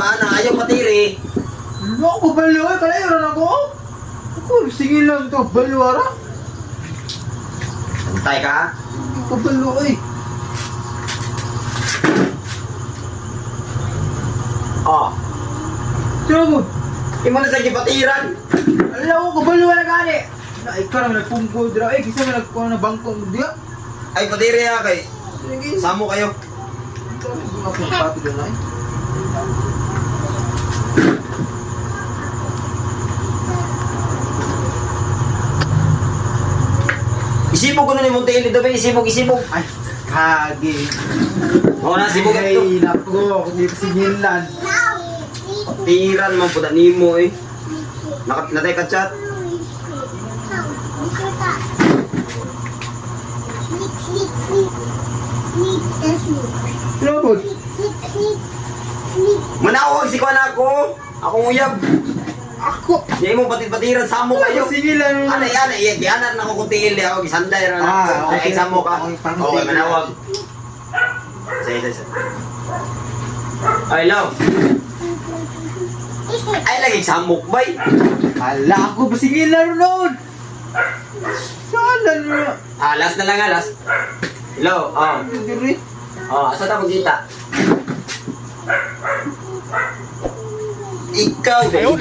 mana ayaw patiri. Ako baliw ay kalayo ako. Ako sige lang to baliwara. Antay ka. Ako baliw ay. Oh, Tira mo. imo na sa gipatiran. Alaw ko baliw na gani. Na ikaw na nagpungkod dira ay kisa man nagkuha na bangko dia. Ay patiri ya kay. Sige. Samo kayo. Ako pati doon ay. Isipog ko na ni Monte daw isipog. Ay, kagi. Oo na sibog Ay, ito. nako, hindi pa singilan. Patiran mo pud nimo eh. Natay ka chat. Robot. Manawag si kuan ako. Akong uyab. Ako. Di mo patiran samo kayo. Singilan. Ano yan eh, dianan na ko kutil di ako gisanday ra na. okay. Ay samo ka. Okay, parang Okay, sige. manawag. Sige. Ay love. Ay lagi samok bay. Ala ako ba singilan ron? Salan mo. Alas na lang alas. Hello. Diri. Asa ta magkita? Ikaw. Ayaw,